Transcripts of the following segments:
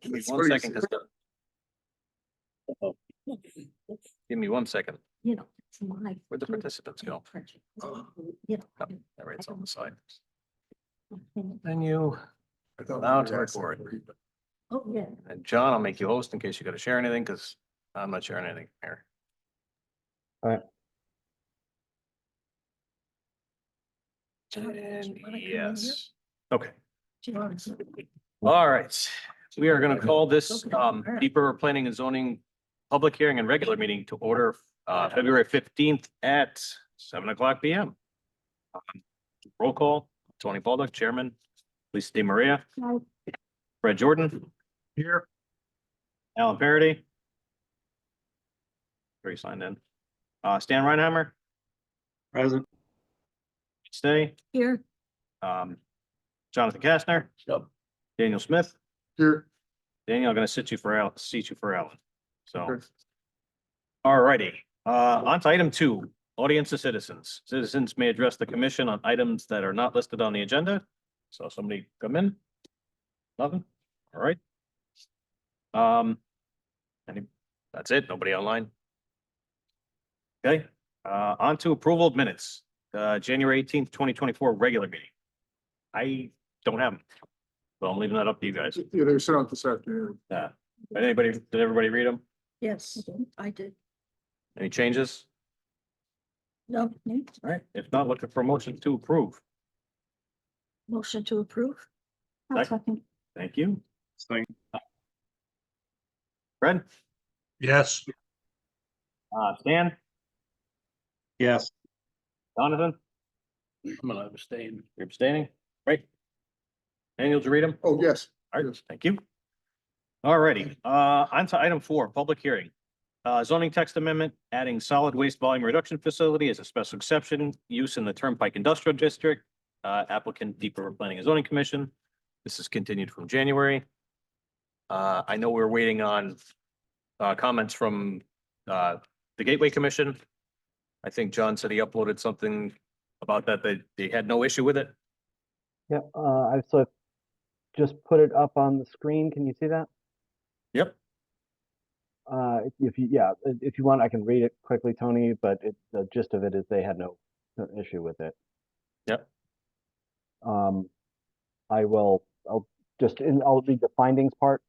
Give me That's one what he second. said. Give me 1 second. You know, it's my. Where'd the participants go? You know. Oh, there it's on the side. Oh, Menu, I thought Now we to were asking record. for it. yeah. and John, I'll make you host in case you gotta share anything, because I'm not sharing anything here. And yes, okay. All right, we are gonna call this deeper planning and zoning public hearing and regular meeting to order February 15th at 7:00 PM. Roll call, Tony Baldock, Chairman, Lisa Di Maria, Fred Jordan, Here. Alan Parody. Already signed in. Stan Reinheimer, Present. stay, Here. Jonathan Kastner. Yep. Daniel Smith. Here. Daniel, I'm gonna seat you for Alan. So, Okay. all righty, on to item 2, audience of citizens. Citizens may address the commission on items that are not listed on the agenda. So somebody come in? Nothing? All right. That's it, nobody online? Okay, on to approval of minutes, January 18th, 2024 regular meeting. I don't have them. So I'm leaving that up to you guys. Yeah, they were sent out this afternoon. Did everybody read them? Yes, I did. Any changes? No, All right, if not, looking for a motion to approve. motion to approve. Second. Thank you. Thing. Fred, Yes. Stan, Yes. Jonathan, I'm gonna abstain. you're abstaining, right? Daniel, did you read them? Oh, yes. All right, thank you. All righty, on to item 4, public hearing. Zoning text amendment, adding solid waste volume reduction facility as a special exception, use in the Turnpike Industrial District. Applicant Deep River Planning and Zoning Commission. This is continued from January. I know we're waiting on comments from the Gateway Commission. I think John said he uploaded something about that, they had no issue with it. Yeah, so just put it up on the screen. Can you see that? Yep. If you want, I can read it quickly, Tony, but the gist of it is they had no issue with it. Yep. I'll read the findings part.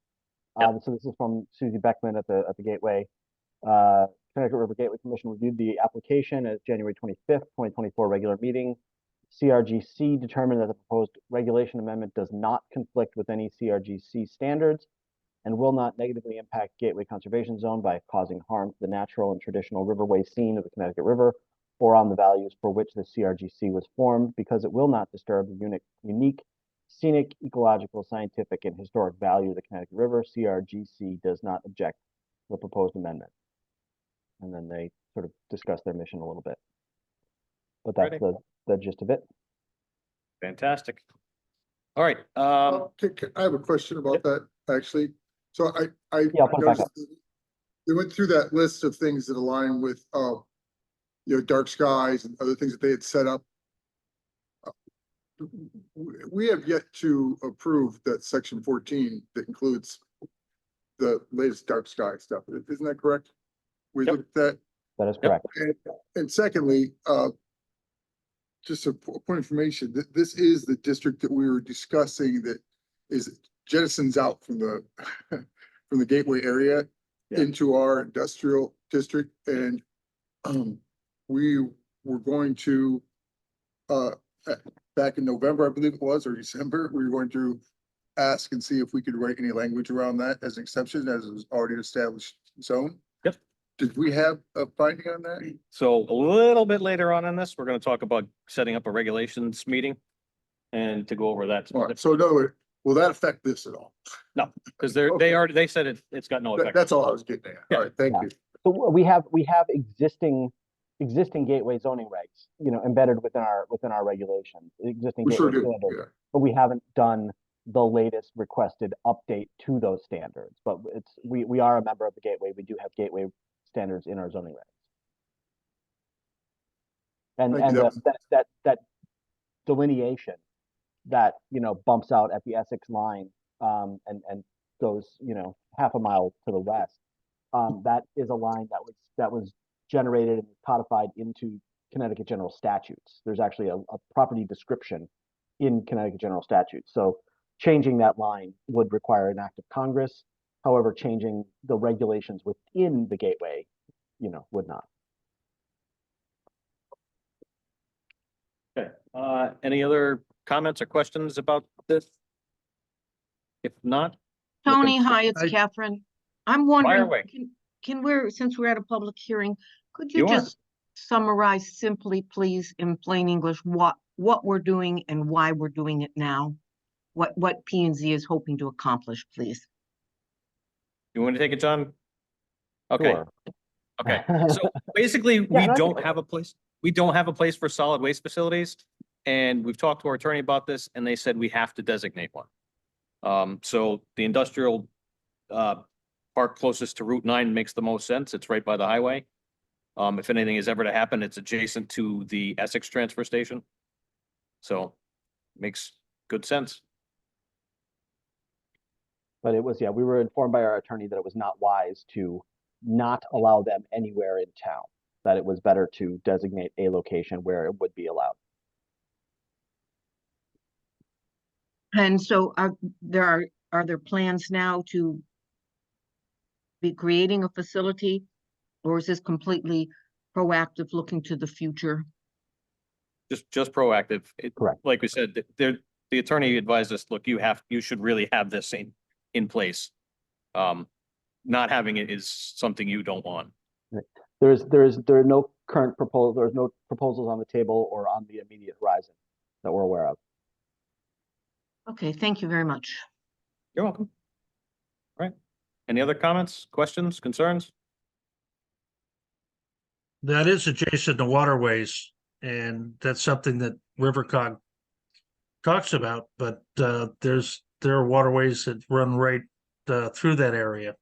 Yep. So this is from Susie Beckman at the Gateway. Connecticut River Gateway Commission reviewed the application at January 25th, 2024 regular meeting. CRGC determined that the proposed regulation amendment does not conflict with any CRGC standards and will not negatively impact Gateway Conservation Zone by causing harm to the natural and traditional riverway scene of the Connecticut River or on the values for which the CRGC was formed, because it will not disturb the unique scenic, ecological, scientific, and historic value of the Connecticut River. CRGC does not object to the proposed amendment. And then they sort of discuss their mission a little bit. But that's the gist of it. Fantastic. All right, I have a question about that, actually. So I Yeah, I'll put it back up. noticed they went through that list of things that align with, dark skies and other things that they had set up. We have yet to approve that section 14 that includes the latest dark sky stuff. Isn't that correct? We Yep. looked at That is correct. and secondly, just a point of information, this is the district that we were discussing that is jettisons out from the, from the Gateway area Yeah. into our industrial district. And we were going to, back in November, I believe it was, or December, we were going to ask and see if we could write any language around that as an exception, as it was already established zone. Yep. Did we have a finding on that? so a little bit later on in this, we're gonna talk about setting up a regulations meeting and to go over that. All right, so in other words, will that affect this at all? Because they said it's got no effect. That's all I was getting at. Yeah. All right, thank you. So we have existing gateway zoning regs, embedded within our regulations, existing We sure gateway do, standards, yeah. but we haven't done the latest requested update to those standards. But we are a member of the gateway. We do have gateway standards in our zoning regs. And Thank you. that delineation that bumps out at the Essex line and goes, half a mile to the west. That is a line that was generated and codified into Connecticut general statutes. There's actually a property description in Connecticut general statutes. So changing that line would require an act of Congress. However, changing the regulations within the gateway, would not. Okay, any other comments or questions about this? If not. Tony, looking for- hi, it's Hi. Catherine. I'm Fire wondering, away. can we, since we're at a public hearing, could You you are. just summarize simply, please, in plain English, what we're doing and why we're doing it now? What P and Z is hoping to accomplish, please? You want to take it, John? Okay, Sure. okay. So basically, we and I don't think- have a place. We don't have a place for solid waste facilities. And we've talked to our attorney about this and they said we have to designate one. So the industrial park closest to Route 9 makes the most sense. It's right by the highway. If anything is ever to happen, it's adjacent to the Essex transfer station. So makes good sense. But it was, we were informed by our attorney that it was not wise to not allow them anywhere in town, that it was better to designate a location where it would be allowed. And so are there plans now to be creating a facility? Or is this completely proactive, looking to the future? Just proactive. Correct. Like we said, the attorney advised us, look, you should really have this in place. Not having it is something you don't want. There are no current proposals, there's no proposals on the table or on the immediate horizon that we're aware of. Okay, thank you very much. You're welcome. All right. Any other comments, questions, concerns? That is adjacent to waterways, and that's something that Rivercog talks about, but there are waterways that run right through that area.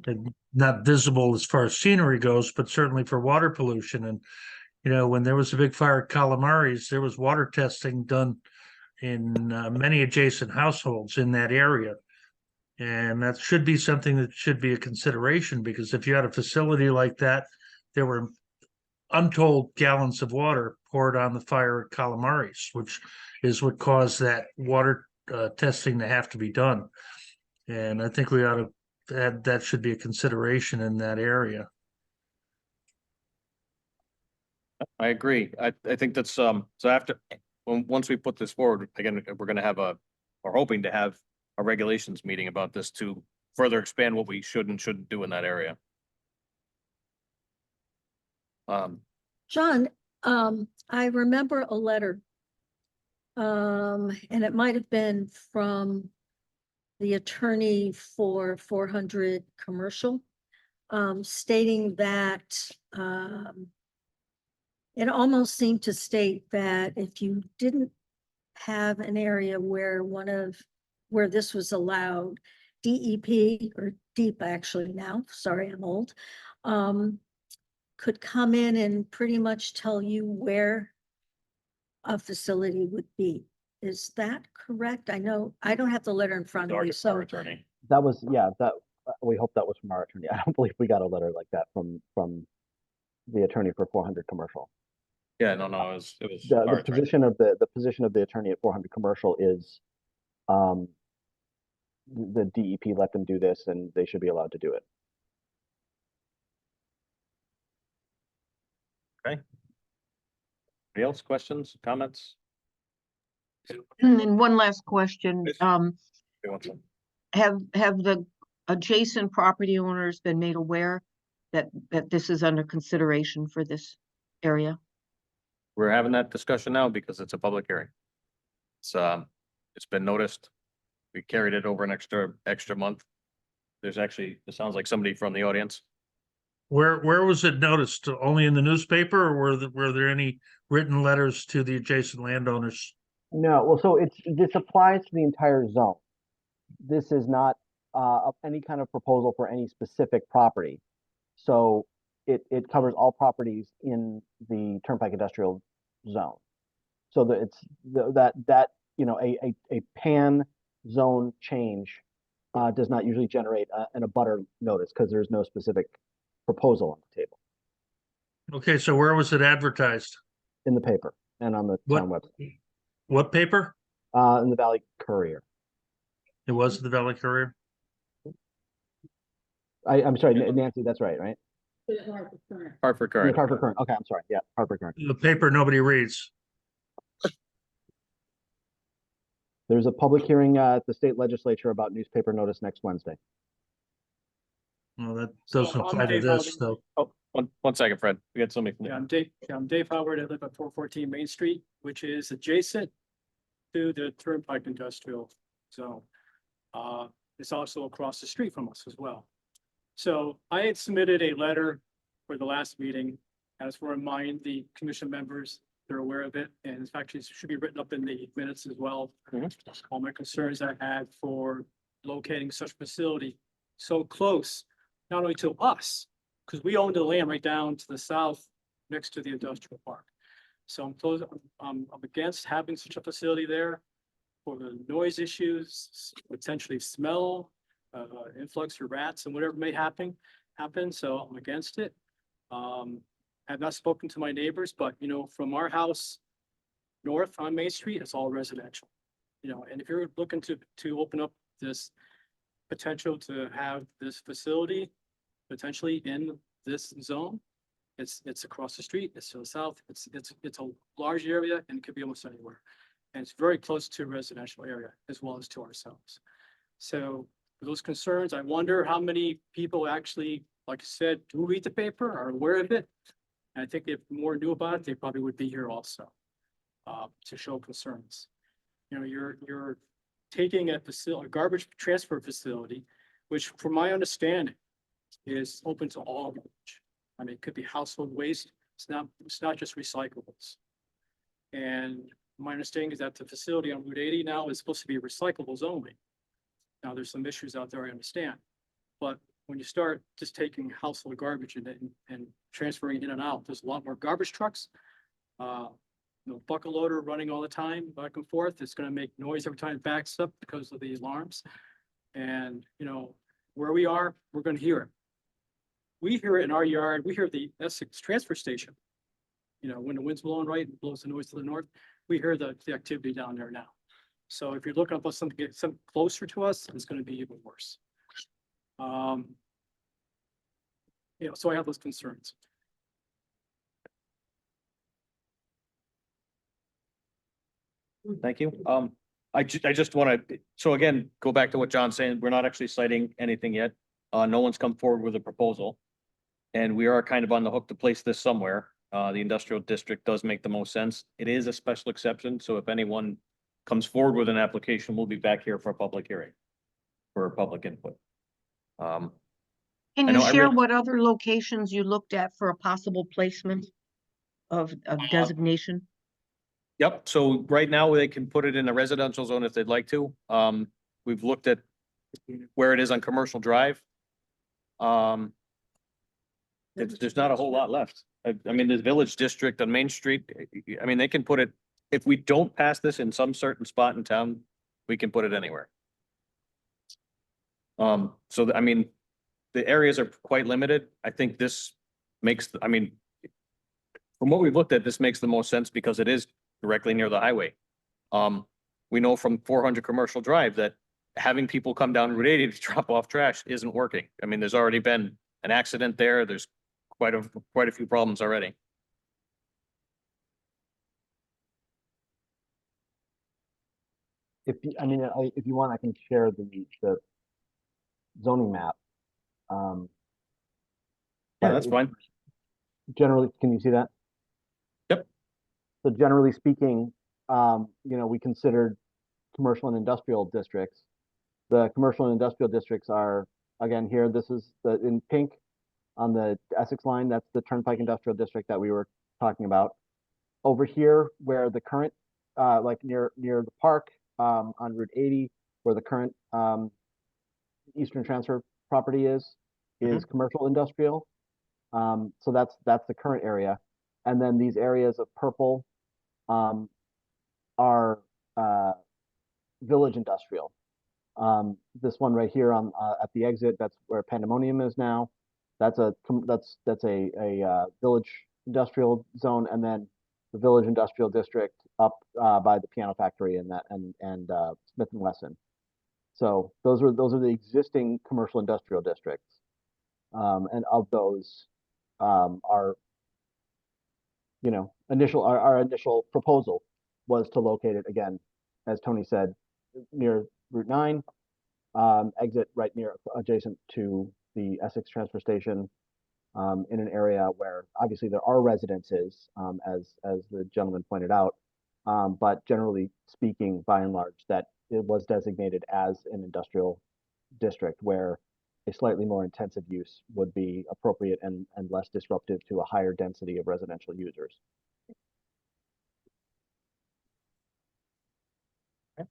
And not visible as far as scenery goes, but certainly for water pollution. And, when there was a big fire at Calamares, there was water testing done in many adjacent households in that area. And that should be something that should be a consideration, because if you had a facility like that, there were untold gallons of water poured on the fire at Calamares, which is what caused that water testing to have to be done. And I think we ought to add that should be a consideration in that area. I agree. I think that's, so after, once we put this forward, again, we're gonna have we're hoping to have a regulations meeting about this to further expand what we should and shouldn't do in that area. John, I remember a letter. And it might have been from the attorney for 400 commercial, stating that, it almost seemed to state that if you didn't have an area where where this was allowed, DEP or DEEP actually now, sorry, I'm old, could come in and pretty much tell you where a facility would be. Is that correct? I know, I don't have the letter in front of me, Our so. attorney. That was, we hope that was from our attorney. I don't believe we got a letter like that from the attorney for 400 commercial. Yeah, no, it was The our attorney. position of the attorney at 400 commercial is, the DEP let them do this and they should be allowed to do it. Anybody else, questions, comments? And one last question, Yes. Who wants to- have the adjacent property owners been made aware that this is under consideration for this area? We're having that discussion now because it's a public hearing. It's been noticed. We carried it over an extra month. There's actually, it sounds like somebody from the audience. Where was it noticed? Only in the newspaper, or were there any written letters to the adjacent landowners? No, well, so this applies to the entire zone. This is not any kind of proposal for any specific property. So it covers all properties in the Turnpike Industrial Zone. So that a pan zone change does not usually generate an abutter notice because there's no specific proposal on the table Okay, so where was it advertised? in the paper and on the What, town website, what paper? in the Valley Courier. It was the Valley Courier? I'm sorry, Nancy, that's right, right? Hartford Yeah, Current. Hartford Current. Okay, I'm sorry. Yeah, Hartford Current. The paper nobody reads. There's a public hearing at the state legislature about newspaper notice next Wednesday. Well, that So doesn't I'm apply to Dave this, Howard. though. Oh, one second, Fred. We got somebody. Yeah, I'm Dave Howard. I live at 414 Main Street, which is adjacent to the Turnpike Industrial Zone. It's also across the street from us as well. So I had submitted a letter for the last meeting, as to remind the commission members, they're aware of it, and in fact, it should be written up in the minutes as well. All my concerns I had for locating such facility so close, not only to us, because we own the land right down to the south next to the industrial park. So I'm against having such a facility there for the noise issues, potentially smell, influx of rats and whatever may happen. So I'm against it. I've not spoken to my neighbors, but you know, from our house north on Main Street, it's all residential. You know, and if you're looking to open up this potential to have this facility potentially in this zone, it's across the street, it's to the south, it's a large area and it could be almost anywhere. And it's very close to a residential area as well as to ourselves. So for those concerns, I wonder how many people actually, like I said, do read the paper, are aware of it. And I think if more knew about it, they probably would be here also to show concerns. You know, you're taking a facility, a garbage transfer facility, which from my understanding is open to all garbage. I mean, it could be household waste. It's not just recyclables. And my understanding is that the facility on Route 80 now is supposed to be recyclables only. Now, there's some issues out there, I understand. But when you start just taking household garbage and transferring in and out, there's a lot more garbage trucks. You know, bucket loader running all the time, back and forth. It's gonna make noise every time it backs up because of the alarms. And, you know, where we are, we're gonna hear it. We hear it in our yard. We hear the Essex transfer station. You know, when the wind's blowing right and blows the noise to the north, we hear the activity down there now. So if you're looking for something, get some closer to us, it's gonna be even worse. You know, so I have those concerns. Thank you. I just want to, so again, go back to what John's saying. We're not actually citing anything yet. No one's come forward with a proposal. And we are kind of on the hook to place this somewhere. The industrial district does make the most sense. It is a special exception, so if anyone comes forward with an application, we'll be back here for a public hearing. For public input. Can I you know, I share really- what other locations you looked at for a possible placement of designation? Yep, so right now they can put it in a residential zone if they'd like to. We've looked at where it is on Commercial Drive. There's not a whole lot left. I mean, the Village District on Main Street, I mean, they can put it, if we don't pass this in some certain spot in town, we can put it anywhere. So I mean, the areas are quite limited. I think this makes, I mean, from what we've looked at, this makes the most sense because it is directly near the highway. We know from 400 Commercial Drive that having people come down Route 80 to drop off trash isn't working. I mean, there's already been an accident there. There's quite a few problems already. If you want, I can share the zoning map. Yeah, but that's fine. Generally, can you see that? Yep. So generally speaking, you know, we considered commercial and industrial districts. The commercial and industrial districts are, again, here, this is in pink on the Essex line, that's the Turnpike Industrial District that we were talking about. Over here, where the current, like near the park, on Route 80, where the current Eastern Transfer property is commercial industrial. So that's the current area. And then these areas of purple are village industrial. This one right here on, at the exit, that's where Pandemonium is now. That's a village industrial zone, and then the village industrial district up by the piano factory and Smith and Wesson. So those are the existing commercial industrial districts. And of those, our our initial proposal was to locate it again, as Tony said, near Route 9, exit right near adjacent to the Essex transfer station, in an area where obviously there are residences, as the gentleman pointed out. But generally speaking, by and large, that it was designated as an industrial district where a slightly more intensive use would be appropriate and less disruptive to a higher density of residential users. Thank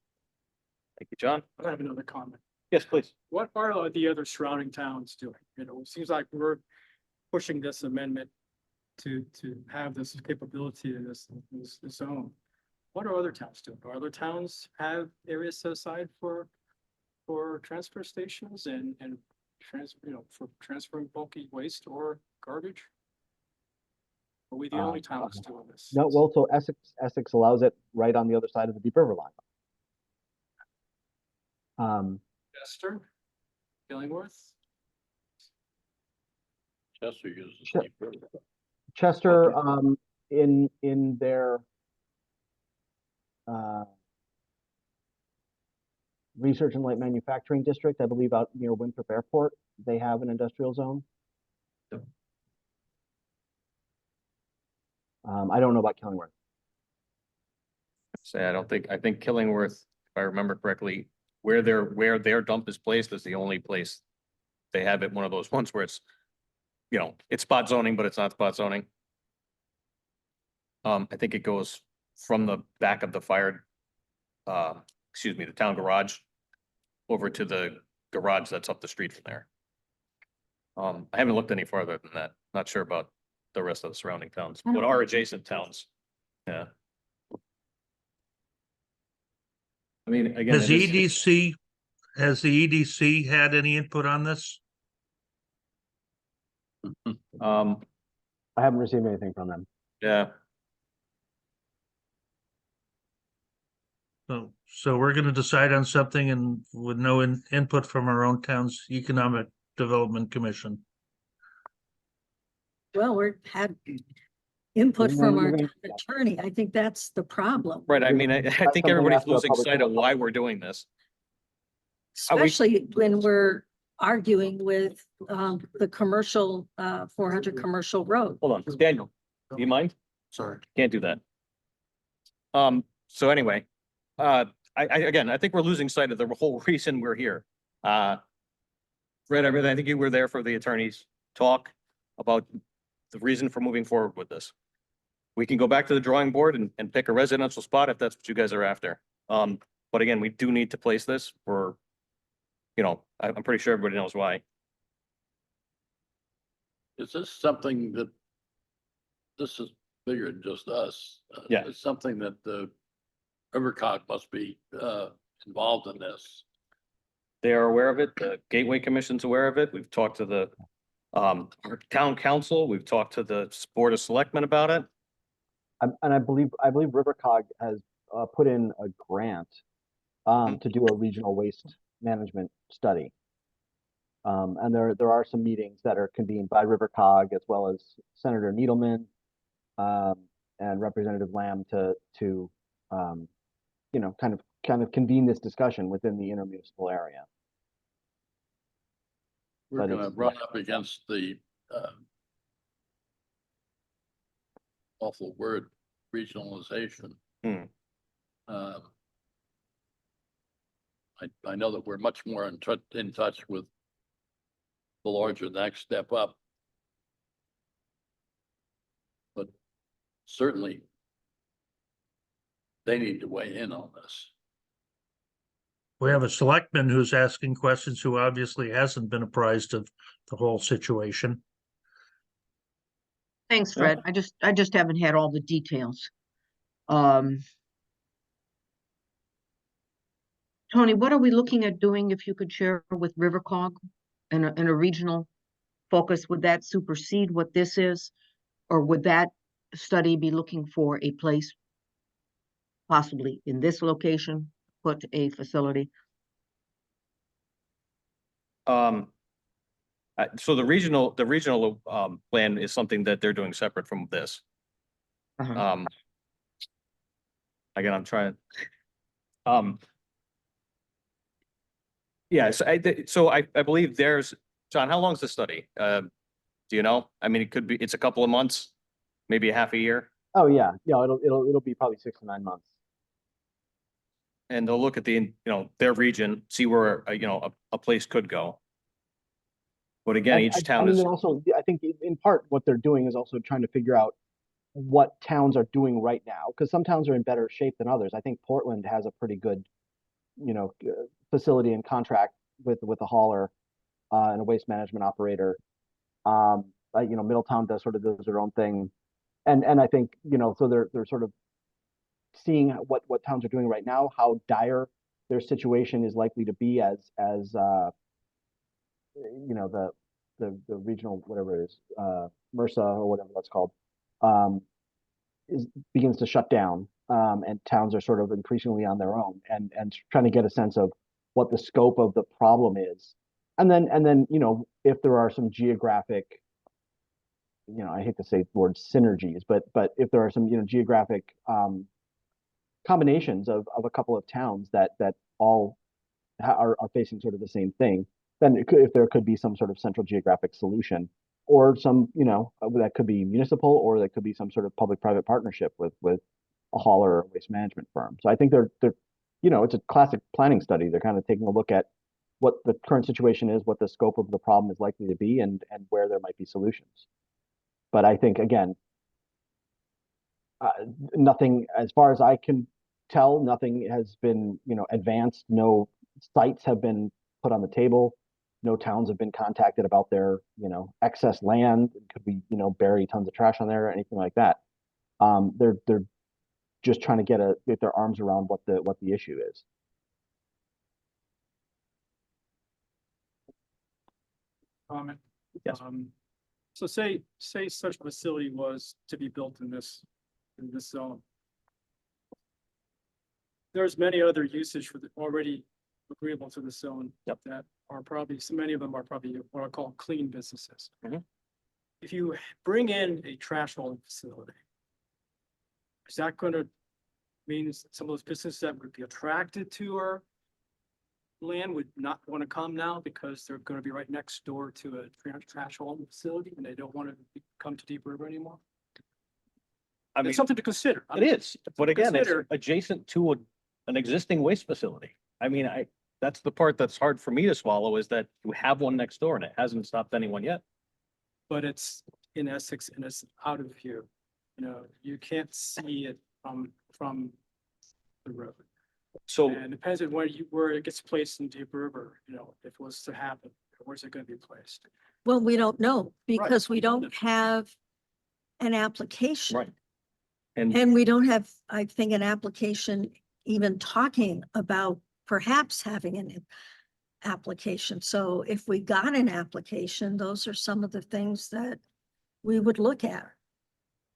you, John. I have another comment. Yes, please. What are the other surrounding towns doing? You know, it seems like we're pushing this amendment to have this capability in this zone. What are other towns doing? Do other towns have areas set aside for transfer stations and for transferring bulky waste or garbage? Are we the only towns doing this? No, well, so Essex allows it right on the other side of the Deep River line. Chester, Killingworth? Chester uses Sure. Deep River. Chester, Okay. in their research and light manufacturing district, I believe out near Winthrop Airport, they have an industrial zone. I don't know about Killingworth. Say, I think Killingworth, if I remember correctly, where their dump is placed is the only place they have it, one of those ones where it's, it's spot zoning, but it's not spot zoning. I think it goes from the back of the the town garage over to the garage that's up the street from there. I haven't looked any farther than that. Not sure about the rest of the surrounding towns, but are adjacent towns. Yeah. I mean, again. Has the EDC had any input on this? I haven't received anything from them. Yeah, So we're gonna decide on something and with no input from our own town's Economic Development Commission. Well, we're had input You're from gonna- our you're town attorney. I think that's the problem. right. I mean, I think something everybody's after a losing public sight of hearing. why we're doing this. Are we- Especially when we're arguing with the commercial 400 commercial road. Hold on, Daniel, do you mind? Sorry. Can't do that. So anyway, I think we're losing sight of the whole reason we're here. Fred, I think you were there for the attorney's talk about the reason for moving forward with this. We can go back to the drawing board and pick a residential spot if that's what you guys are after. But again, we do need to place this for, I'm pretty sure everybody knows why. Is this something that, this is bigger than just us? Yeah. It's something that the Rivercog must be involved in this. They are aware of it. The Gateway Commission's aware of it. We've talked to the our town council. We've talked to the Board of Selectmen about it. And I believe Rivercog has put in a grant to do a regional waste management study. And there are some meetings that are convened by Rivercog as well as Senator Needleman and Representative Lamb to kind of convene this discussion within the intermunicipal area. We're But gonna it's- run up against the awful word, regionalization. Hmm. I know that we're much more in touch with the larger next step up. But certainly they need to weigh in on this. We have a selectman who's asking questions who obviously hasn't been apprised of the whole situation. Thanks, Yeah. Fred. I just haven't had all the details. Tony, what are we looking at doing if you could share with Rivercog in a regional focus? Would that supersede what this is? Or would that study be looking for a place possibly in this location, put a facility? So the regional plan is something that they're doing separate from this. Uh-huh. Again, I'm trying. Yeah, so I believe there's, John, how long's the study? Do you know? I mean, it's a couple of months, maybe a half a year. Oh, yeah, yeah, it'll be probably 6 to 9 months. And they'll look at their region, see where, a place could go. But again, each I town mean, is, they're also, I think in part, what they're doing is also trying to figure out what towns are doing right now, because some towns are in better shape than others. I think Portland has a pretty good, facility and contract with a hauler and a waste management operator. Middletown does their own thing, and I think so they're sort of seeing what towns are doing right now, how dire their situation is likely to be as the regional, whatever it is, MRSA or whatever that's called, begins to shut down, and towns are sort of increasingly on their own, and trying to get a sense of what the scope of the problem is, and then if there are some geographic, I hate to say the word synergies, but if there are some geographic combinations of a couple of towns that all are facing sort of the same thing, then if there could be some sort of central geographic solution, or some, that could be municipal, or that could be some sort of public-private partnership with a hauler or waste management firm. So I think they're it's a classic planning study. They're kind of taking a look at what the current situation is, what the scope of the problem is likely to be, and where there might be solutions. But I think, again, nothing, as far as I can tell, nothing has been, advanced. No sites have been put on the table. No towns have been contacted about their, excess land. Could we, bury tons of trash on there or anything like that? They're just trying to get their arms around what the issue is. Comment. Yes. So say such a facility was to be built in this zone. There's many other usage for the already agreeable to the zone. Yep. That are probably, so many of them are probably what I call clean businesses. Mhm. If you bring in a trash hauling facility, is that going to mean some of those businesses that would be attracted to our land would not want to come now because they're going to be right next door to a trash hauling facility and they don't want to come to Deep River anymore? I mean, It's something to consider. it is, but again, it's consider. adjacent to an existing waste facility. I mean, that's the part that's hard for me to swallow, is that you have one next door and it hasn't stopped anyone yet. But it's in Essex and it's out of view. You can't see it from the road. So, And it depends on where it gets placed in Deep River, if it was to happen, where's it going to be placed? Well, we don't know because we don't have an application. right. And And we don't have, I think, an application even talking about perhaps having an application. So if we got an application, those are some of the things that we would look at.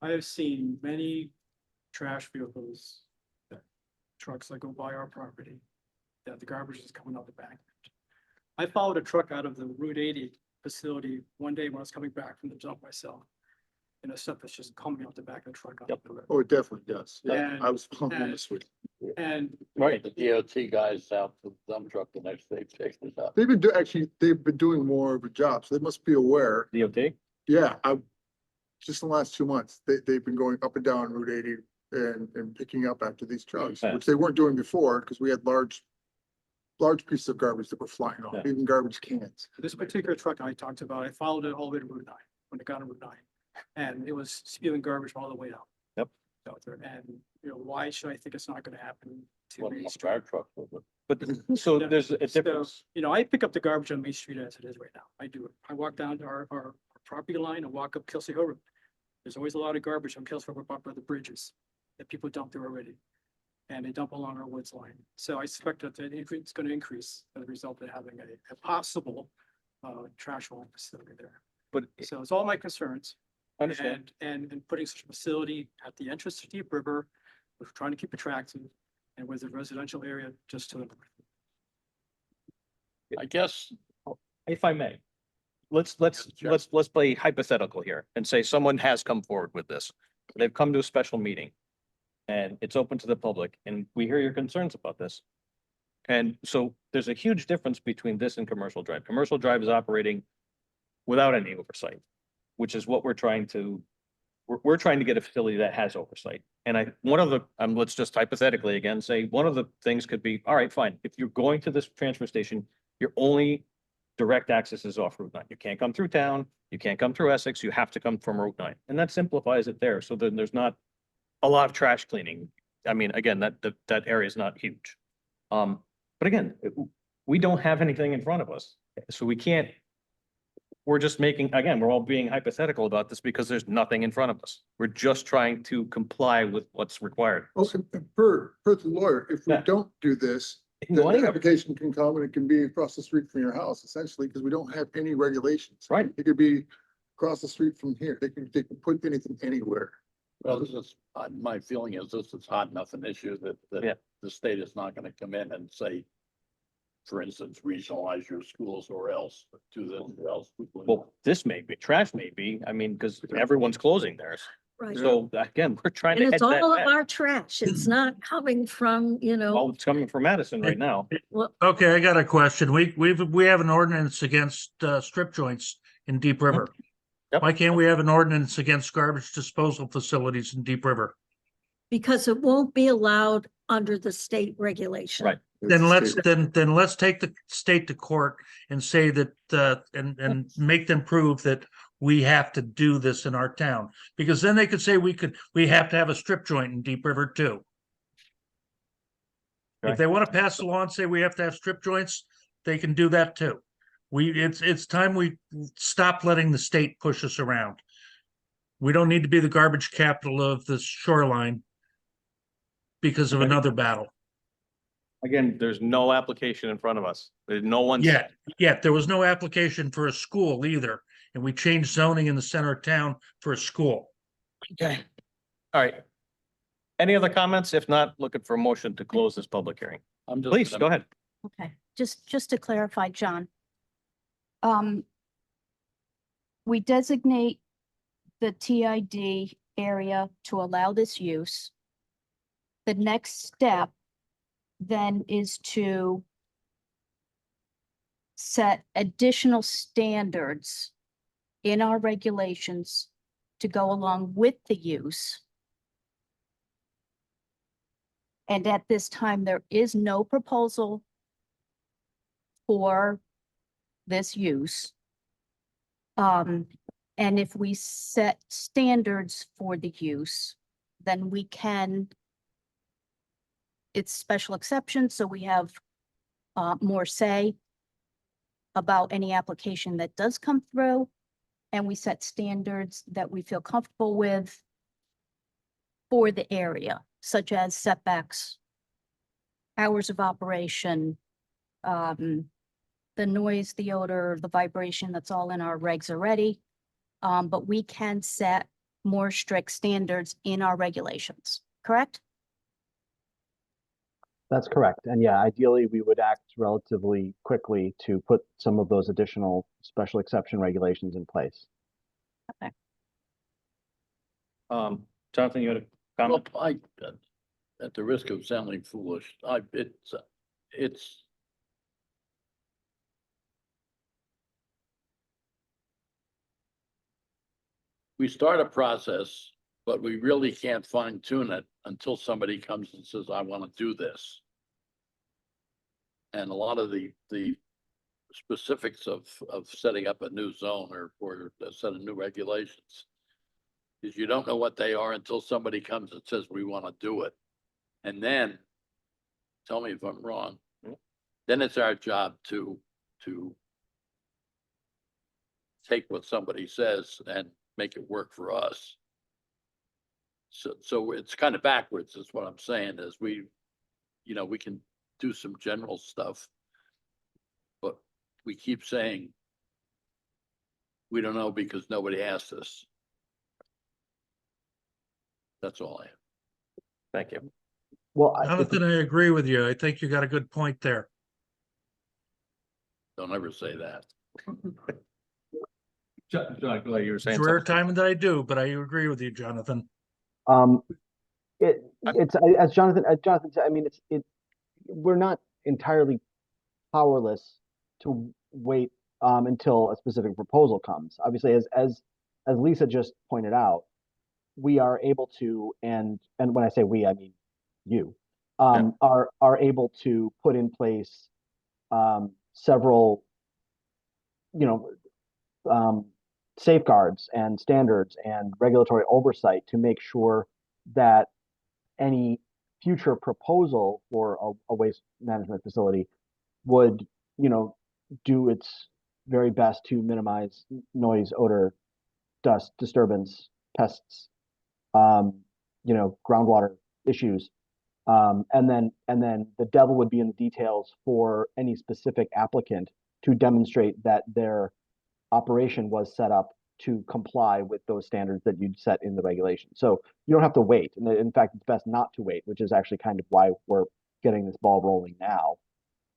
I have seen many trash vehicles, trucks that go by our property, that the garbage is coming out the back. I followed a truck out of the Route 80 facility one day when I was coming back from the dump myself. And the stuff that's just coming out the back of the truck. Yep. Oh, it definitely does. Yeah. I was honest with you. And right, The DOT guys out to the dump truck the next day picked it up. They've been doing more of a job, so they must be aware. DOT. Yeah, just in the last 2 months, they've been going up and down Route 80 and picking up after these trucks, Yeah. which they weren't doing before because we had large pieces of garbage that were flying off, Yeah. even garbage cans. this particular truck I talked about, I followed it all the way to Route 9, when it got on Route 9. And it was spewing garbage all the way out. Yep. Out there. And, why should I think it's not going to happen to One Main of Street? our trucks with it. But so there's a So, difference. I pick up the garbage on Main Street as it is right now. I do it. I walk down to our property line and walk up Kelsey Hill Road. There's always a lot of garbage on Kelsey Hill Road by the bridges that people dump there already. and they dump along our woods line. So I suspect that it's going to increase as a result of having a possible trash hauling facility there. But So it's all my concerns. I understand. And putting such a facility at the entrance to Deep River, we're trying to keep attractive, and with a residential area just to the north. I guess, If I may, let's Sure. play hypothetical here and say someone has come forward with this. They've come to a special meeting. And it's open to the public, and we hear your concerns about this. And so there's a huge difference between this and Commercial Drive. Commercial Drive is operating without any oversight, which is what we're trying to, we're trying to get a facility that has oversight. And one of the, let's just hypothetically again, say, one of the things could be, all right, fine, if you're going to this transfer station, your only direct access is off Route 9. You can't come through town, you can't come through Essex, you have to come from Route 9. And that simplifies it there, so then there's not a lot of trash cleaning. I mean, again, that area is not huge. But again, we don't have anything in front of us, so we can't. We're just making, again, we're all being hypothetical about this because there's nothing in front of us. We're just trying to comply with what's required. Okay, per the lawyer, if we Yeah. don't do this, It can then go the anywhere. application can come and it can be across the street from your house essentially, because we don't have any regulations. Right. It could be across the street from here. They can put anything anywhere. well, this is, my feeling is this is hot enough an issue Yeah. that the state is not gonna come in and say, for instance, regionalize your schools or else do this or else. Well, this may be, trash may be, I mean, because everyone's closing theirs. Right. So again, we're trying And to head it's all of that. our trash. It's not coming from, Well, it's coming from Madison right now. well, Okay, I got a question. We have an ordinance against strip joints in Deep River. Yep. Why can't we have an ordinance against garbage disposal facilities in Deep River? because it won't be allowed under the state regulation. Right. Then It's let's, then let's take the state to court and say that, and make them prove that we have to do this in our town. Because then they could say we have to have a strip joint in Deep River too. Right. If they want to pass a law and say we have to have strip joints, they can do that too. It's time we stop letting the state push us around. We don't need to be the garbage capital of the shoreline because of Okay. another battle. Again, there's no application in front of us. There's no one. Yet there was no application for a school either, and we changed zoning in the center of town for a school. Okay. All right. Any other comments? If not, looking for a motion to close this public hearing. I'm just. Please, go ahead. Okay, just to clarify, John. We designate the TID area to allow this use. The next step then is to set additional standards in our regulations to go along with the use. And at this time, there is no proposal for this use. And if we set standards for the use, then we can, it's special exception, so we have more say about any application that does come through. And we set standards that we feel comfortable with for the area, such as setbacks, hours of operation, the noise, the odor, the vibration, that's all in our regs already. But we can set more strict standards in our regulations, correct? That's correct. And yeah, ideally, we would act relatively quickly to put some of those additional special exception regulations in place. Jonathan, you had a Well, comment? at the risk of sounding foolish, it's. We start a process, but we really can't fine tune it until somebody comes and says, I want to do this. And a lot of the specifics of setting up a new zone or a set of new regulations is you don't know what they are until somebody comes and says, we want to do it. And then, tell me if I'm wrong, then it's our job to take what somebody says and make it work for us. So it's kind of backwards is what I'm saying, is we you know, we can do some general stuff. But we keep saying, we don't know because nobody asked us. That's all I have. Thank you. Well, if Jonathan, I agree with you. I think you got a good point there. Don't ever say that. John, like you were saying It's rare something. time that I do, but I agree with you, Jonathan. As Jonathan said, I mean, we're not entirely powerless to wait until a specific proposal comes. Obviously, as Lisa just pointed out, we are able to, and when I say we, I mean you, are able to put in place several, you know, safeguards and standards and regulatory oversight to make sure that any future proposal for a waste management facility would, you know, do its very best to minimize noise, odor, dust, disturbance, pests, you know, groundwater issues. And then the devil would be in the details for any specific applicant to demonstrate that their operation was set up to comply with those standards that you'd set in the regulation. So you don't have to wait. And in fact, it's best not to wait, which is actually kind of why we're getting this ball rolling now,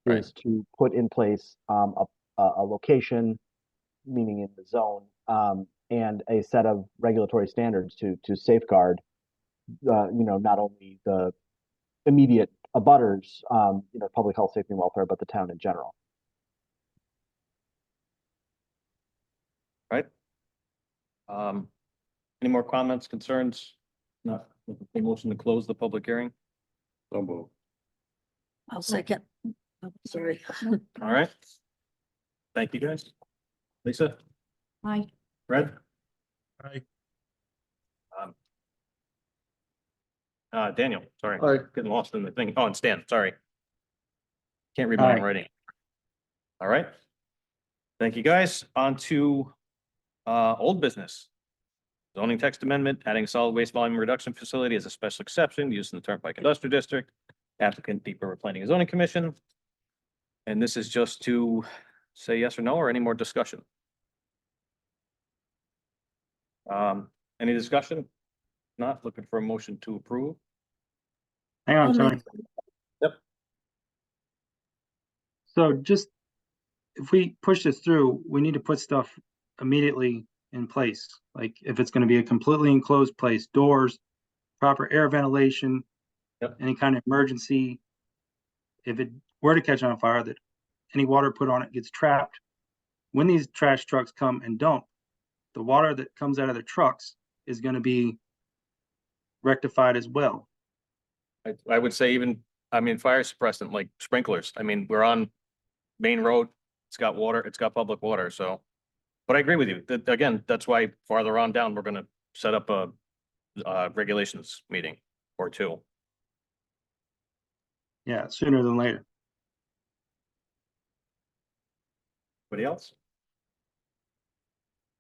Right. is to put in place a location, meaning in the zone, and a set of regulatory standards to safeguard, you know, not only the immediate abutters, you know, public health, safety, and welfare, but the town in general. Right? Any more comments, concerns? Not, a motion to close the public hearing? So move. I'll second. Oh, sorry. All right. Thank you, guys. Lisa, Aye. Fred, I, Daniel, sorry. Aye. Getting lost in the thing. Oh, and Stan, sorry. Can't read my own writing. All right. Thank you, guys. On to old business. Zoning text amendment, adding solid waste volume reduction facility as a special exception used in the Turnpike Industrial District. Applicant Deep River Planning and Zoning Commission. And this is just to say yes or no, or any more discussion? Any discussion? Not looking for a motion to approve. Hang I'll on, Tony. make- Yep. So just, if we push this through, we need to put stuff immediately in place. Like if it's gonna be a completely enclosed place, doors, proper air ventilation. Yep. Any kind of emergency. If it were to catch on fire, that any water put on it gets trapped. When these trash trucks come and dump, the water that comes out of the trucks is gonna be rectified as well. I would say even, I mean, fire suppressant like sprinklers. I mean, we're on main road. It's got water, it's got public water, so. But I agree with you. That, again, that's why farther on down, we're gonna set up a regulations meeting or two. Yeah, sooner than later. Anybody else?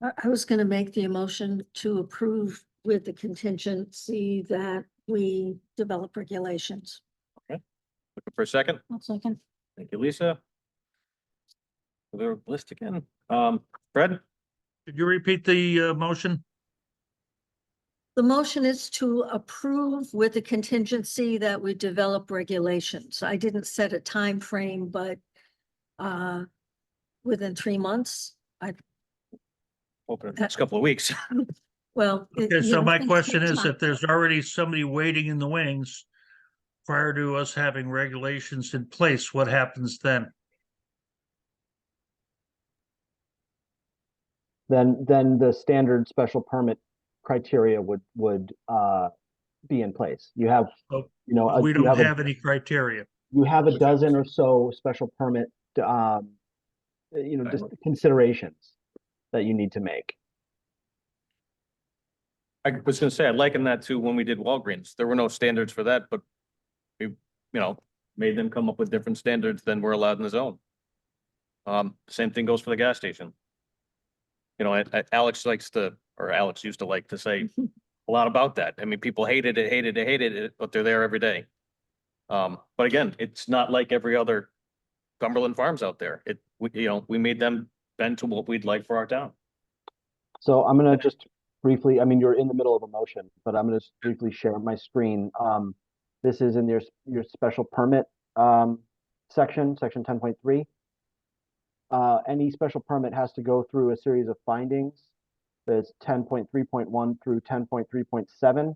I was gonna make the motion to approve with the contingency that we develop regulations. Looking for a second? I'll second. Thank you, Lisa. The list again. Fred? could you repeat the motion? The motion is to approve with the contingency that we develop regulations. I didn't set a time frame, but within 3 months, Open in the next couple of weeks. well. Okay, you so know, my things question take is, time. if there's already somebody waiting in the wings prior to us having regulations in place, what happens then? Then the standard special permit criteria would be in place. You have, Oh, you know, We you don't have have any criteria. you have a dozen or so special permit, you know, just considerations that you need to make. I was gonna say, I liken that to when we did Walgreens. There were no standards for that, but we, you know, made them come up with different standards than we're allowed in the zone. Same thing goes for the gas station. You know, Alex used to like to say a lot about that. I mean, people hated it, but they're there every day. But again, it's not like every other Cumberland farms out there. We made them bend to what we'd like for our town. So I'm gonna just briefly, I mean, you're in the middle of a motion, but I'm gonna just briefly share my screen. This is in your special permit, section 10.3. Any special permit has to go through a series of findings. There's 10.3.1 through 10.3.7.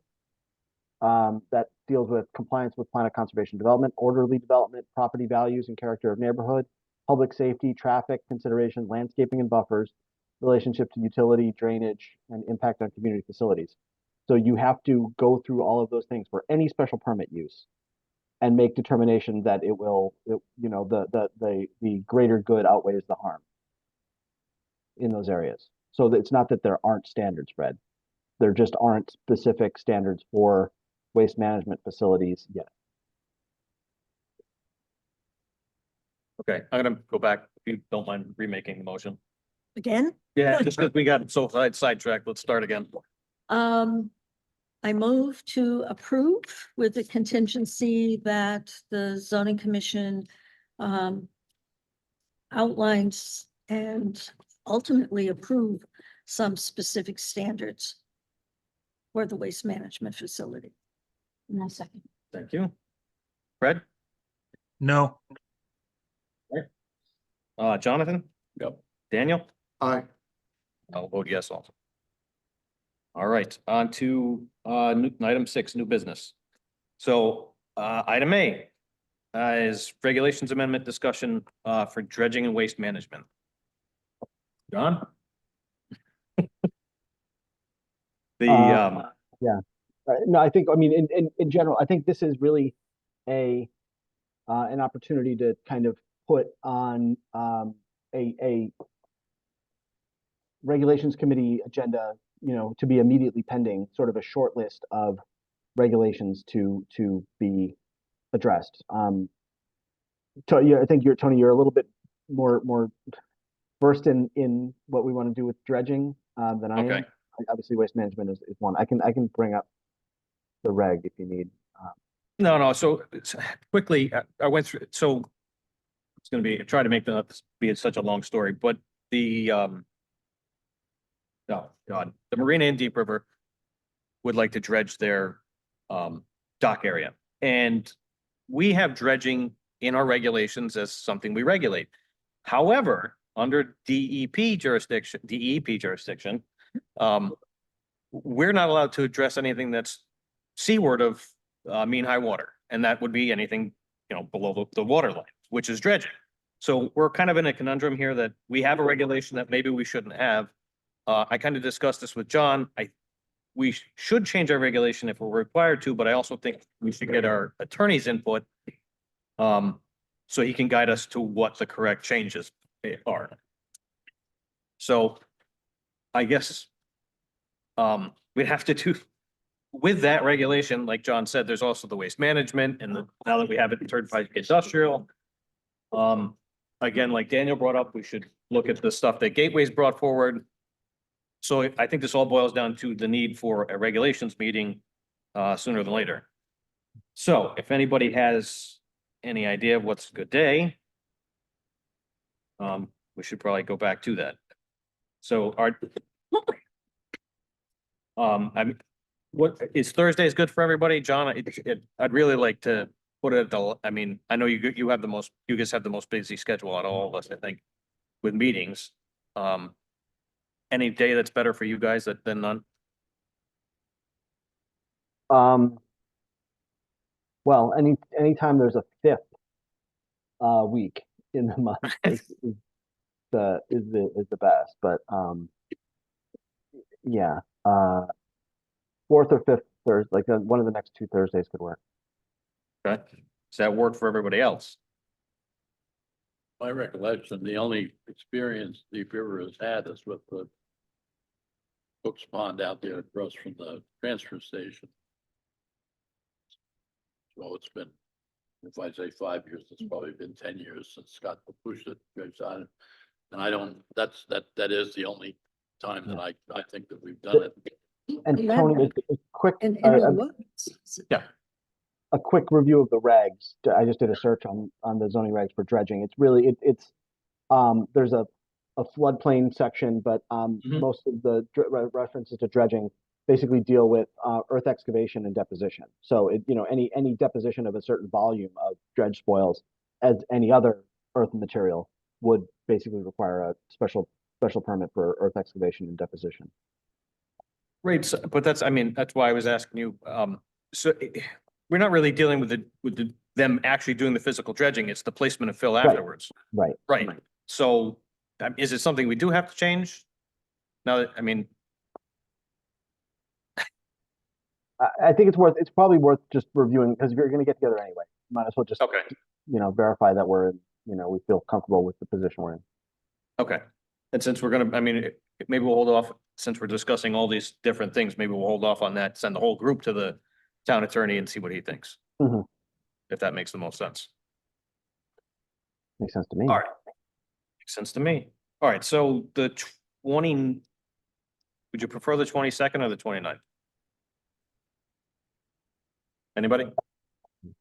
That deals with compliance with plan of conservation development, orderly development, property values and character of neighborhood, public safety, traffic consideration, landscaping and buffers, relationship to utility, drainage, and impact on community facilities. So you have to go through all of those things for any special permit use and make determination that the greater good outweighs the harm in those areas. So it's not that there aren't standards, Fred. There just aren't specific standards for waste management facilities yet. Okay, I'm gonna go back, if you don't mind remaking the motion. Again, Yeah, just because we got so sidetracked, let's start again. I move to approve with the contingency that the zoning commission outlines and ultimately approve some specific standards for the waste management facility. And I second. Thank you. Fred, No, Jonathan, Yep. Daniel? Aye. I'll vote yes also. All right, on to item 6, new business. So item A is regulations amendment discussion for dredging and waste management. John? No, I think, I mean, in general, I think this is really an opportunity to kind of put on a regulations committee agenda, to be immediately pending, sort of a short list of regulations to be addressed. I think Tony, you're a little bit more versed in what we want to do with dredging than I am. Okay. Obviously, waste management is one. I can bring up the reg if you need. No, so quickly, I went through, so it's gonna be, try to make that be such a long story, but oh, God, the Marina in Deep River would like to dredge their dock area. And we have dredging in our regulations as something we regulate. However, under DEP jurisdiction, we're not allowed to address anything that's seaward of mean high water. And that would be anything, below the water line, which is dredging. So we're kind of in a conundrum here that we have a regulation that maybe we shouldn't have. I kind of discussed this with John. We should change our regulation if we're required to, but I also think we should get our attorney's input. So he can guide us to what the correct changes are. So I guess we'd have to do with that regulation, like John said, there's also the waste management and now that we have it in turnpike industrial. Again, like Daniel brought up, we should look at the stuff that Gateway's brought forward. So I think this all boils down to the need for a regulations meeting sooner than later. So if anybody has any idea of what's a good day, we should probably go back to that. So what is Thursdays good for everybody? John, I'd really like to put it at I know you guys have the most busy schedule out of all of us, I think, with meetings. Any day that's better for you guys than none? Well, anytime there's a fifth week in the month is the best, but yeah, 4th or 5th Thursday, like one of the next 2 Thursdays could work. Okay, does that work for everybody else? My recollection, the only experience Deep River has had is with the Cook's Pond out there across from the transfer station. So it's been, if I say 5 years, it's probably been 10 years since Scott pushed it. And that is the only time that I think that we've done it. And Tony, it's quick. And I- the woods. Yeah. a quick review of the regs. I just did a search on the zoning regs for dredging. It's really, it's, there's a floodplain section, but, Mhm. most of the references to dredging basically deal with, earth excavation and deposition. So it, any deposition of a certain volume of dredge spoils, as any other earth material, would basically require a special permit for earth excavation and deposition. Right, but that's, I mean, that's why I was asking you, so we're not really dealing with them actually doing the physical dredging, it's the placement of fill Right. afterwards. Right. Right, so, is it something we do have to change? Now that, I mean, I think it's probably worth just reviewing, because if you're gonna get together anyway, might as well just, okay, verify that we feel comfortable with the position we're in. okay. And since we're gonna, I mean, maybe we'll hold off, since we're discussing all these different things, maybe we'll hold off on that, send the whole group to the town attorney and see what he thinks. Mhm. If that makes the most sense. Makes sense to me. All right. Makes sense to me. All right, so the 20, would you prefer the 22nd or the 29th? Anybody?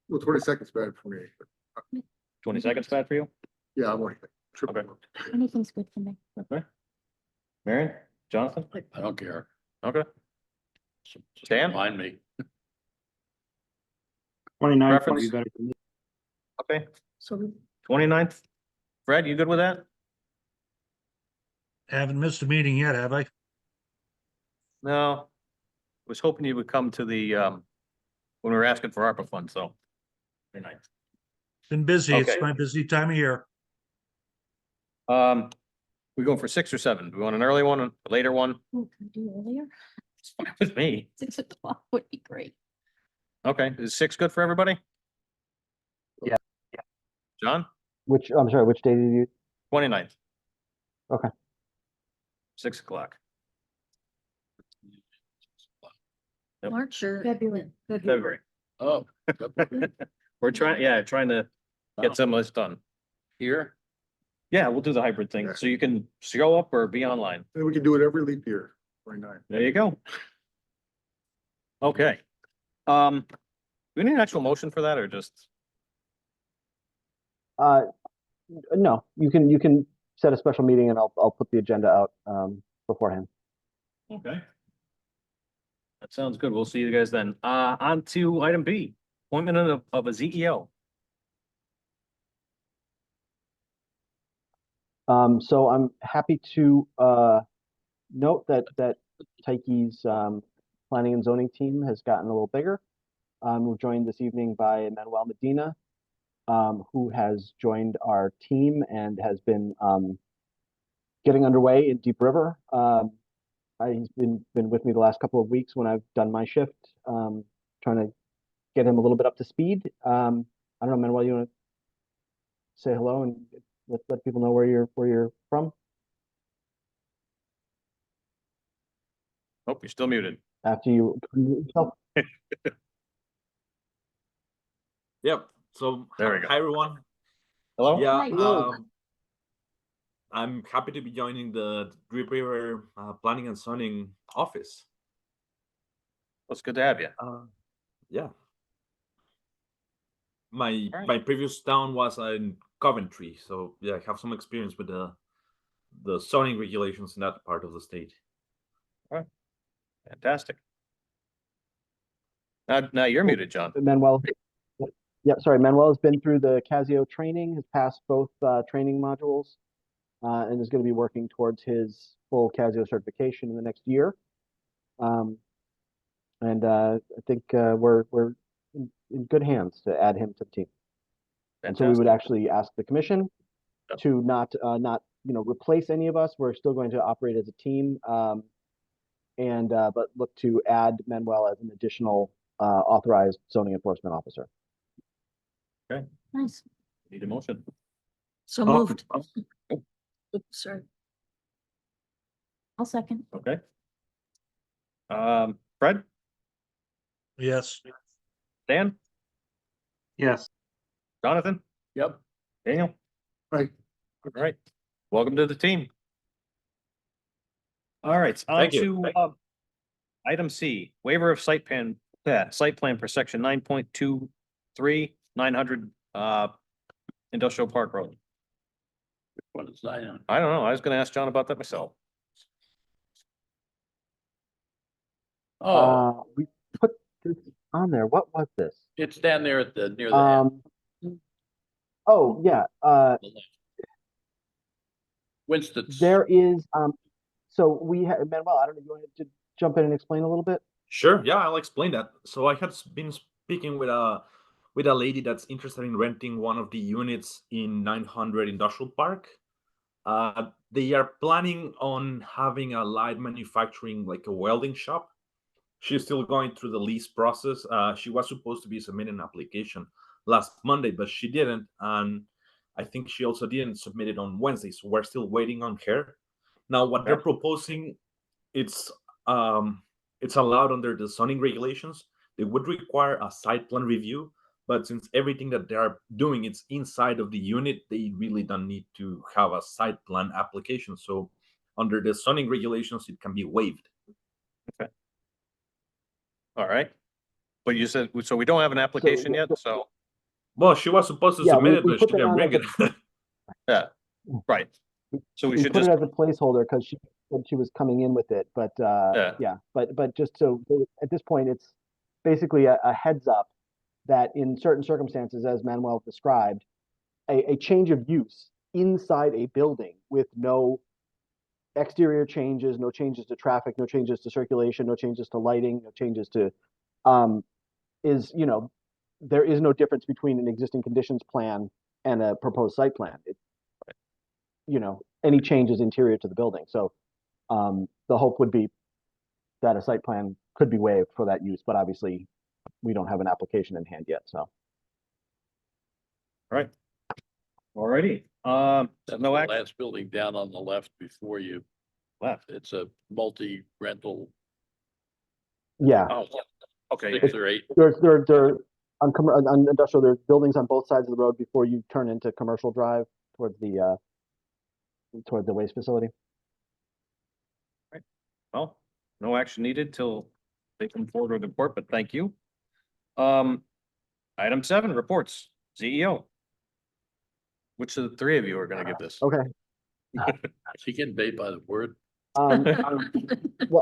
Well, 22nd's bad for me. 22nd's bad for you? Yeah, I'm like triple. Okay. Anything's good for me. Okay. Marion, Jonathan? I don't care. Okay, Just Dan? Remind me. 29th would Preference? be better for me. okay, So 29th. Fred, you good with that? Haven't missed a meeting yet, have I? No. Was hoping you would come to the, when we were asking for ARPA funds, so. 29th. Been busy. It's Okay. my busy time of year. We going for 6 or 7? Do we want an early one, a later one? Ooh, can I do earlier? It's fine with me. 6 o'clock would be great. Okay, is 6 good for everybody? Yeah. John? I'm sorry, which day did you? 29th. Okay. 6 o'clock. Yep. March or February. February. Oh. We're trying to get some of this done. Here? Yeah, we'll do the hybrid thing, Yeah. so you can show up or be online. And we can do it every leap year, 29. There you go. Okay. We need an actual motion for that or just, No, you can set a special meeting and I'll put the agenda out, beforehand. okay. That sounds good. We'll see you guys then. On to item B, appointment of a E ZEO. So I'm happy to, note that Tyke's, planning and zoning team has gotten a little bigger. We're joined this evening by Manuel Medina, who has joined our team and has been, getting underway in Deep River. He's been with me the last couple of weeks when I've done my shift, trying to get him a little bit up to speed. I don't know, Manuel, you want to say hello and let people know where you're from? Oh, you're still muted. After you introduce yourself. Yep. So There we go. hi everyone. Hello? Yeah, Hi. Hello. I'm happy to be joining the Deep River Planning and Zoning office. Well, it's good to have you. Yeah. My Alright. my previous town was in Coventry, so yeah, I have some experience with the zoning regulations in that part of the state. Fantastic. Now you're muted, John. Manuel. Yeah, sorry, Manuel has been through the Casio training, has passed both training modules, and is going to be working towards his full Casio certification in the next year. And I think we're in good hands to add him to the team. And so we would Fantastic. actually ask the commission Yep. to not replace any of us. We're still going to operate as a team, but look to add Manuel as an additional authorized zoning enforcement officer. Nice. Need a motion. so moved. Oops, sorry. I'll second. Okay. Fred, Yes. Dan, Yes. Jonathan, Yep. Daniel. Right. All right. Welcome to the team. All right, on Thank you. to item C, waiver of site plan for section 9.2 900, Industrial Park Road. What is that? I don't know. I was gonna ask John about that myself. Oh, We put this on there. What was this? it's down there at the, near the end. Oh, yeah, Winston's. there is, so we had, Manuel, I don't know, you wanted to jump in and explain a little bit? Sure, yeah, I'll explain that. So I had been speaking with a lady that's interested in renting one of the units in 900 Industrial Park. They are planning on having a light manufacturing, like a welding shop. She's still going through the lease process. She was supposed to be submitting an application last Monday, but she didn't, and I think she also didn't submit it on Wednesday. So we're still waiting on her. Now, what they're proposing, it's allowed under the zoning regulations. They would require a site plan review, but since everything that they are doing is inside of the unit, they really don't need to have a site plan application. So under the zoning regulations, it can be waived. All right. But you said, so we don't have an application yet, so, Well, she was supposed to Yeah, submit we it, but put she that didn't on bring as it. yeah, right. So we We should put just, it as a placeholder because she said she was coming in with it, but, Yeah. but just so, at this point, it's basically a heads up that in certain circumstances, as Manuel described, a change of use inside a building with no exterior changes, no changes to traffic, no changes to circulation, no changes to lighting, no changes to, is, there is no difference between an existing conditions plan and a proposed site plan. Any changes interior to the building. So, the hope would be that a site plan could be waived for that use, but obviously we don't have an application in hand yet, so. right. All righty. That's No the action last building down on the left before you. left. It's a multi-rental. Yeah, Oh, okay. 6 or 8. there, on industrial, there's buildings on both sides of the road before you turn into Commercial Drive towards the waste facility. Well, no action needed till they come forward with the report, but thank you. Item 7, reports, CEO. Which of the three of you are gonna give this? Okay. She getting paid by the word. Well,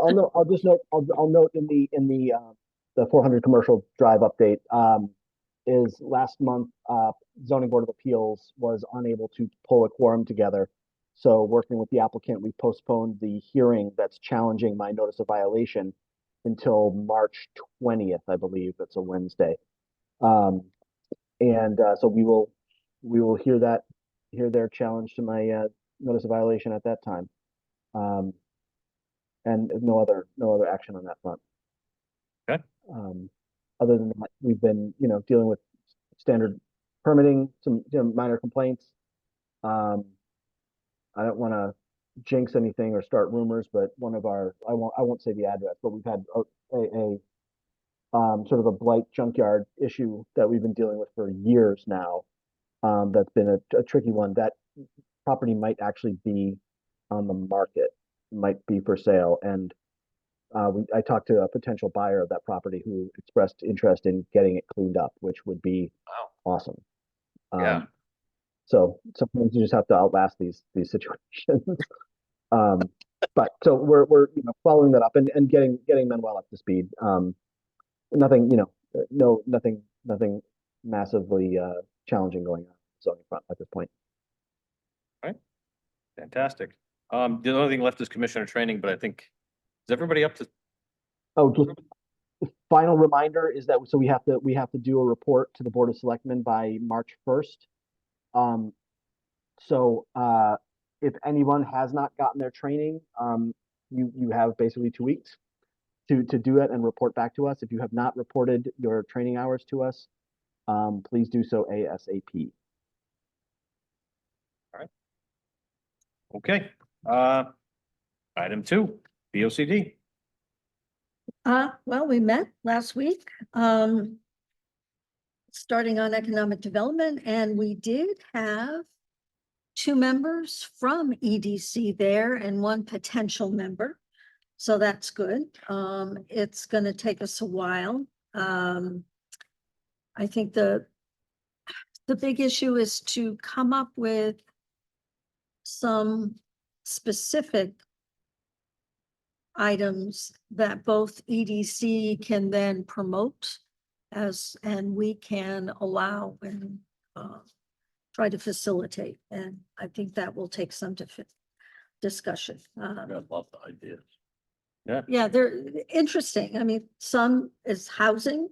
I'll note in the 400 Commercial Drive update, is last month, Zoning Board of Appeals was unable to pull a quorum together. So working with the applicant, we postponed the hearing that's challenging my notice of violation until March 20th, I believe. That's a Wednesday. So we will hear their challenge to my notice of violation at that time. And no other action on that front. Okay. Other than that, we've been, dealing with standard permitting, some minor complaints. I don't want to jinx anything or start rumors, but one of our, I won't say the address, but we've had a sort of a blight junkyard issue that we've been dealing with for years now. That's been a tricky one. That property might actually be on the market, might be for sale. And I talked to a potential buyer of that property who expressed interest in getting it cleaned up, which would be awesome. Yeah. So sometimes you just have to outlast these situations. But so we're following that up and getting Manuel up to speed. Nothing, nothing massively challenging going on zoning front at this point. Fantastic. The only thing left is commissioner training, but I think, is everybody up to? Oh, just final reminder is that, so we have to do a report to the Board of Selectmen by March 1st. So if anyone has not gotten their training, you have basically 2 weeks to do it and report back to us. If you have not reported your training hours to us, please do so ASAP. Okay. Item 2, BOCD. Well, we met last week, starting on economic development, and we did have 2 members from EDC there and 1 potential member. So that's good. It's going to take us a while. I think the big issue is to come up with some specific items that both EDC can then promote and we can allow and try to facilitate. And I think that will take some discussion. I got lots of ideas. Yeah, they're interesting. I mean, some is housing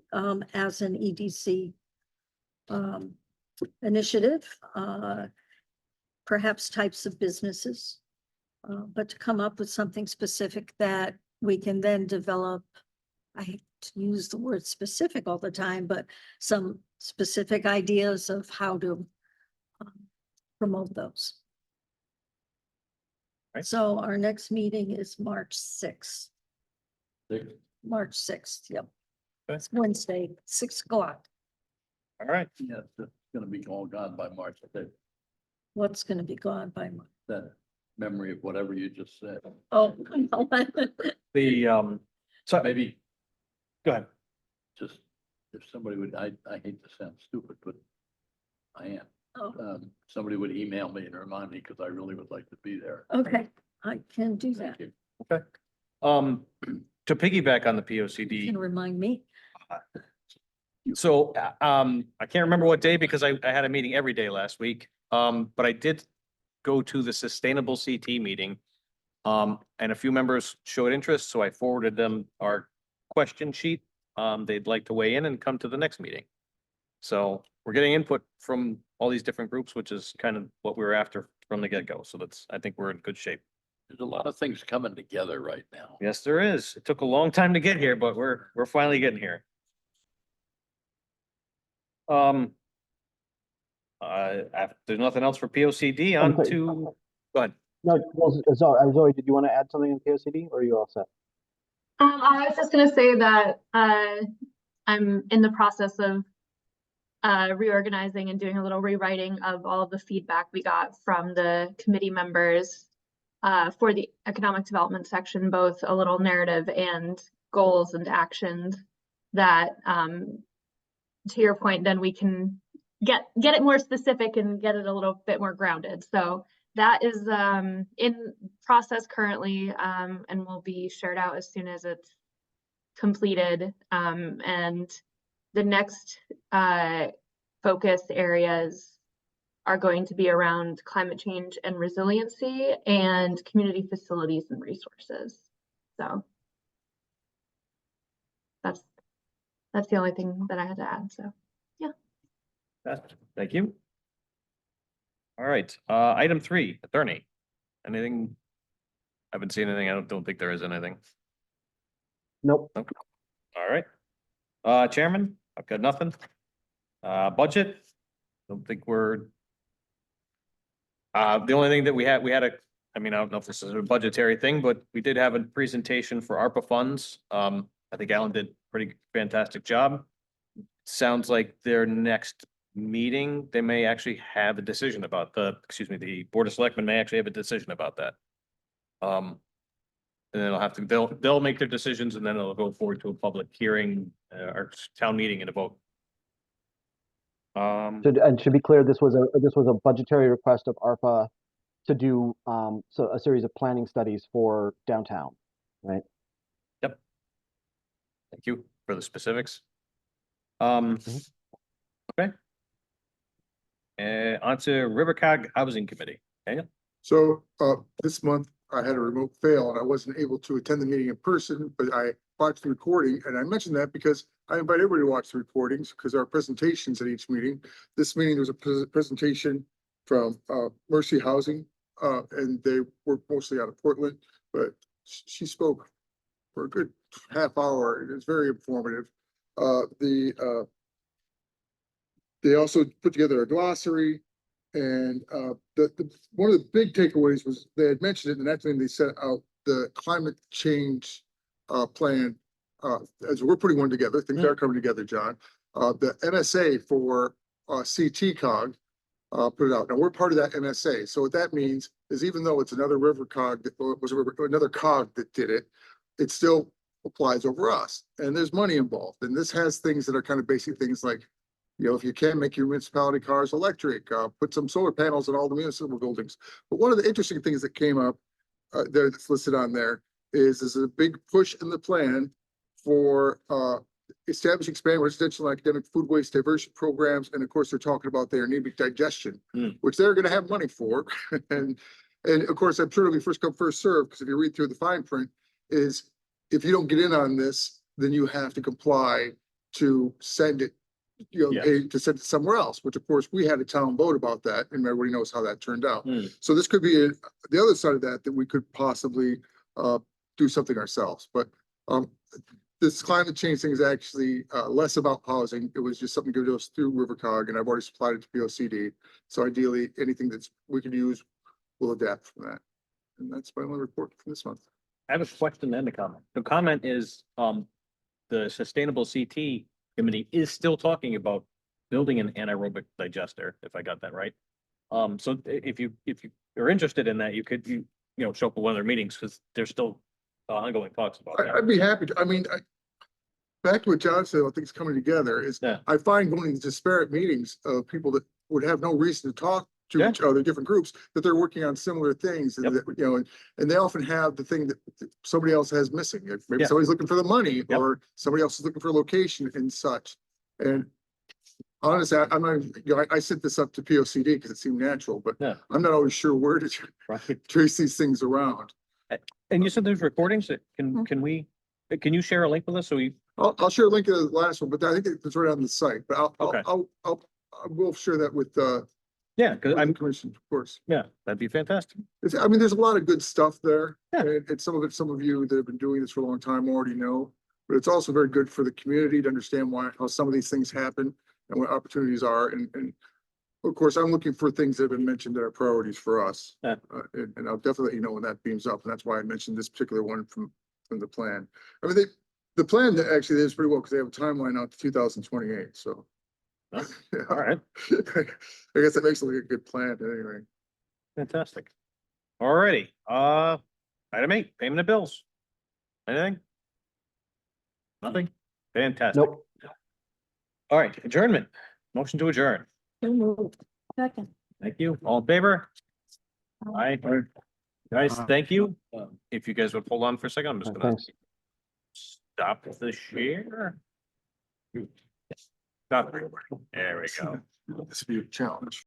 as an EDC initiative, perhaps types of businesses. But to come up with something specific that we can then develop, I hate to use the word specific all the time, but some specific ideas of how to promote those. Right. So our next meeting is March 6th. Six. March 6th, yep. Okay. It's Wednesday, 6 o'clock. All right. Yeah, it's gonna be all gone by March 6th. What's gonna be gone by March? That memory of whatever you just said. Oh. The, so Maybe go ahead. just, if somebody would, I hate to sound stupid, but I am. Oh, Somebody would email me and remind me, because I really would like to be there. okay, I can do that. Thank you. To piggyback on the You POCD. can remind me. So, I can't remember what day because I had a meeting every day last week. But I did go to the Sustainable CT meeting. And a few members showed interest, so I forwarded them our question sheet. They'd like to weigh in and come to the next meeting. So we're getting input from all these different groups, which is kind of what we were after from the get-go. So I think we're in good shape. There's a lot of things coming together right now. Yes, there is. It took a long time to get here, but we're finally getting here. There's nothing else for POCD I'm on sorry. to, go ahead. No, well, Zoe, did you want to add something in POCD or are you all set? I was just gonna say that I'm in the process of reorganizing and doing a little rewriting of all of the feedback we got from the committee members for the economic development section, both a little narrative and goals and actions that, to your point, then we can get it more specific and get it a little bit more grounded. So that is in process currently, and will be shared out as soon as it's completed. And the next focus areas are going to be around climate change and resiliency and community facilities and resources. So that's the only thing that I had to add. So Thank you. All right, item 3, attorney. Anything? I haven't seen anything. I don't think there is anything. Nope. All right. Chairman, I've got nothing. Budget, don't think we're. The only thing that we had I mean, I don't know if this is a budgetary thing, but we did have a presentation for ARPA funds. I think Alan did a pretty fantastic job. Sounds like their next meeting, they may actually have a decision about the Board of Selectmen may actually have a decision about that. And then they'll make their decisions and then it'll go forward to a public hearing, or town meeting and a vote. And to be clear, this was a budgetary request of ARPA to do so a series of planning studies for downtown, right? Yep. Thank you for the specifics. Okay. On to Rivercog Housing Committee. Daniel? So, this month I had a remote fail and I wasn't able to attend the meeting in person, but I watched the recording, and I mentioned that because I invite everybody to watch the recordings because there are presentations at each meeting. This meeting, there was a presentation from Mercy Housing, and they were mostly out of Portland, but she spoke for a good half hour and it was very informative. They also put together a glossary, and one of the big takeaways was they had mentioned it, and that's when they set out the climate change plan. As we're putting one together, things are coming together, John. The MSA for CTCOG put it out. Now we're part of that MSA. So what that means is even though it's another river cog that was another cog that did it, it still applies over us. And there's money involved. And this has things that are kind of basic things like You know, if you can, make your municipality cars electric, put some solar panels on all the municipal buildings. But one of the interesting things that came up there that's listed on there is a big push in the plan for establish, expand residential and academic food waste diversion programs. And of course, they're talking about their anemic digestion, which they're going to have money for. And of course, I'm sure it'll be first come, first serve, because if you read through the fine print, is if you don't get in on this, then you have to comply to send it, you know, Yes. to send it somewhere else, which of course we had a town vote about that, and everybody knows how that turned out. So this could be the other side of that, that we could possibly do something ourselves. But this climate change thing is actually less about housing. It was just something given to us through RiverCog, and I've already supplied it to POCD. So ideally, anything that's we can use, we'll adapt from that. And that's my only report for this month. I have a question and a comment. The comment is, the Sustainable CT Committee is still talking about building an anaerobic digester, if I got that right. So if you are interested in that, you could, you know, show up at one of their meetings, because there's still ongoing talks about that. I'd be happy to, I mean, back to what John said, I think it's coming together is, Yeah. I find going to disparate meetings of people that would have no reason to talk to Yeah. each other, different groups, that they're working on similar things, and Yep. that, you know, and they often have the thing that somebody else has missing. Like, maybe Yeah. somebody's looking for the money, Yep. or somebody else is looking for a location and such. And honestly, I'm not, you know, I sent this up to POCD because it seemed natural, but Yeah. I'm not always sure where to Right. trace these things around. And you said there's recordings that can you share a link with us? So we, I'll share a link to the last one, but I think it's right on the site, but Okay. I will share that with yeah, because with the I'm, commission, of course. yeah, that'd be fantastic. I mean, there's a lot of good stuff there. Yeah. And some of it, some of you that have been doing this for a long time already know, but it's also very good for the community to understand how some of these things happen and what opportunities are. And of course, I'm looking for things that have been mentioned that are priorities for us. Yeah. And I'll definitely let you know when that beams up. And that's why I mentioned this particular one from the plan. I mean, the plan actually is pretty well, because they have a timeline out to 2028, so. Huh? Yeah. All right, I guess that makes it like a good plan anyway. fantastic. Alrighty, item 8, payment of bills. Anything? Nothing? Fantastic. Nope. All right, adjournment. Motion to adjourn. So moved. Second. Thank you. All in favor? Aye. Guys, thank you. If you guys would hold on for a second, I'm just gonna Thanks. stop the share. Stop. There we go. This would be a challenge.